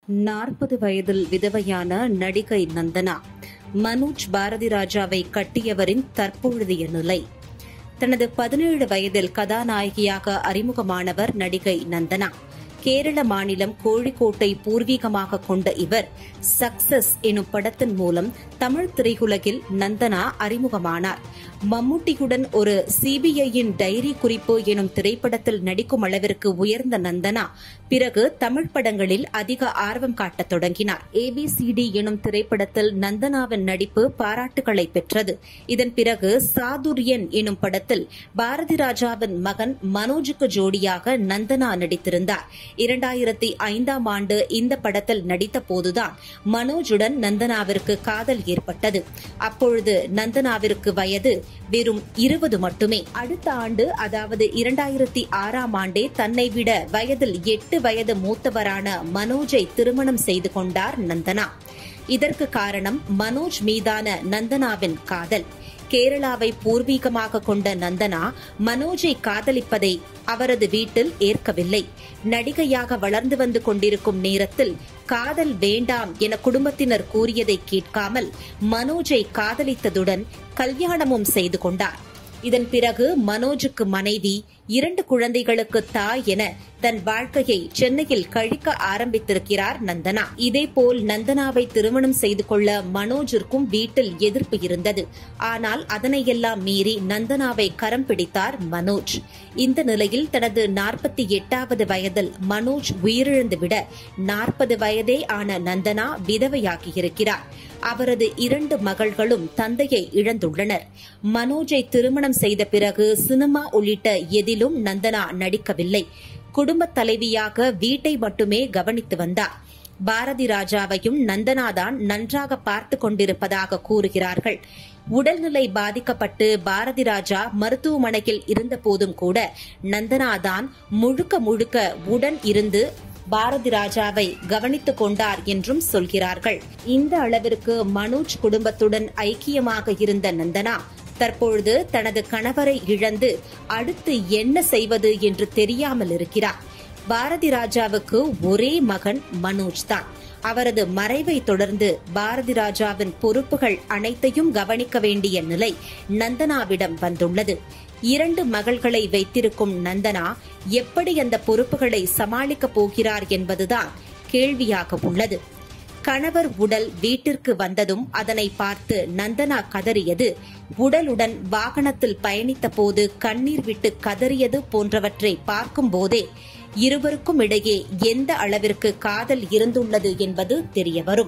40 வயதில் விதவையான நடிகை நந்தனா மனோஜ் பாரதி ராஜாவை கட்டியவரின் தற்பொழுதைய நிலை. தனது 17 வயதில் கதாநாயகியாக அறிமுகமானவர் நடிகை நந்தனா. கேரள மாநிலம் கோழிக்கோட்டை பூர்வீகமாக கொண்ட இவர் சக்சஸ் எனும் படத்தின் மூலம் தமிழ் திரையுலகில் நந்தனா அறிமுகமானார். மம்முட்டியுடன் ஒரு சிபிஐயின் டைரி குறிப்பு எனும் திரைப்படத்தில் நடிக்கும் அளவிற்கு உயர்ந்த நந்தனா பிறகு தமிழ் படங்களில் அதிக ஆர்வம் காட்டத் தொடங்கினார். ABCD எனும் திரைப்படத்தில் நந்தனாவின் நடிப்பு பாராட்டுகளை பெற்றது. இதன் பிறகு சாதுர்யன் எனும் படத்தில் பாரதி ராஜாவின் மகன் மனோஜுக்கு ஜோடியாக நந்தனா நடித்திருந்தார். 2005ஆம் ஆண்டு இந்த படத்தில் நடித்த போதுதான் மனோஜுடன் நந்தனாவிற்கு காதல் ஏற்பட்டது. அப்பொழுது நந்தனாவிற்கு வயது வெறும் 20 மட்டுமே. அடுத்த ஆண்டு, அதாவது 2006ஆம் ஆண்டே தன்னை விட வயதில் 8 வயது மூத்தவரான மனோஜை திருமணம் செய்து கொண்டார் நந்தனா. இதற்கு காரணம் மனோஜ் மீதான நந்தனாவின் காதல். கேரளாவை பூர்வீகமாக கொண்ட நந்தனா மனோஜை காதலிப்பதை அவரது வீட்டில் ஏற்கவில்லை. நடிகையாக வளர்ந்து வந்து கொண்டிருக்கும் நேரத்தில் காதல் வேண்டாம் என குடும்பத்தினர் கூறியதை கேட்காமல் மனோஜை காதலித்ததுடன் கல்யாணமும் செய்து கொண்டார். இதன் பிறகு மனோஜுக்கு மனைவி, 2 குழந்தைகளுக்கு தாய் என தன் வாழ்க்கையை சென்னையில் கழிக்க ஆரம்பித்திருக்கிறார் நந்தனா. இதேபோல் நந்தனாவை திருமணம் செய்து கொள்ள மனோஜிற்கும் வீட்டில் எதிர்ப்பு இருந்தது. ஆனால் அதனையெல்லாம் மீறி நந்தனாவை கரம் பிடித்தார் மனோஜ். இந்த நிலையில் தனது 48வது வயதில் மனோஜ் உயிரிழந்துவிட 40 வயதே ஆன நந்தனா விதவையாகியிருக்கிறார். அவரது 2 மகள்களும் தந்தையை இழந்துள்ளனர். மனோஜை திருமணம் செய்த பிறகு சினிமா உள்ளிட்ட எதிலும் நந்தனா நடிக்கவில்லை. குடும்பத் தலைவியாக வீட்டை மட்டுமே கவனித்து வந்தார். பாரதி ராஜாவையும் நந்தனாதான் நன்றாக பார்த்துக் கொண்டிருப்பதாக கூறுகிறார்கள். உடல்நிலை பாதிக்கப்பட்டு பாரதி ராஜா மருத்துவமனையில் இருந்த போதும் கூட நந்தனாதான் முழுக்க உடன் இருந்து பாரதி ராஜாவை கவனித்துக் கொண்டார் என்றும் சொல்கிறார்கள். இந்த அளவிற்கு மனோஜ் குடும்பத்துடன் ஐக்கியமாக இருந்த நந்தனா தற்பொழுது தனது கணவரை இழந்து அடுத்து என்ன செய்வது என்று தெரியாமல் இருக்கிறார். பாரதி ராஜாவுக்கு ஒரே மகன் மனோஜ் தான். அவரது மறைவை தொடர்ந்து பாரதி ராஜாவின் பொறுப்புகள் அனைத்தையும் கவனிக்க வேண்டிய நிலை நந்தனாவிடம் வந்துள்ளது. 2 மகள்களை வைத்திருக்கும் நந்தனா எப்படி அந்த பொறுப்புகளை சமாளிக்கப் போகிறார் என்பதுதான் கேள்வியாக உள்ளது. கணவர் உடல் வீட்டிற்கு வந்ததும் அதனை பார்த்து நந்தனா கதறியது, உடலுடன் வாகனத்தில் பயணித்த போது கண்ணீர் விட்டு கதறியது போன்றவற்றை பார்க்கும் போதே இருவருக்கும் இடையே எந்த அளவிற்கு காதல் இருந்துள்ளது என்பது தெரியவரும்.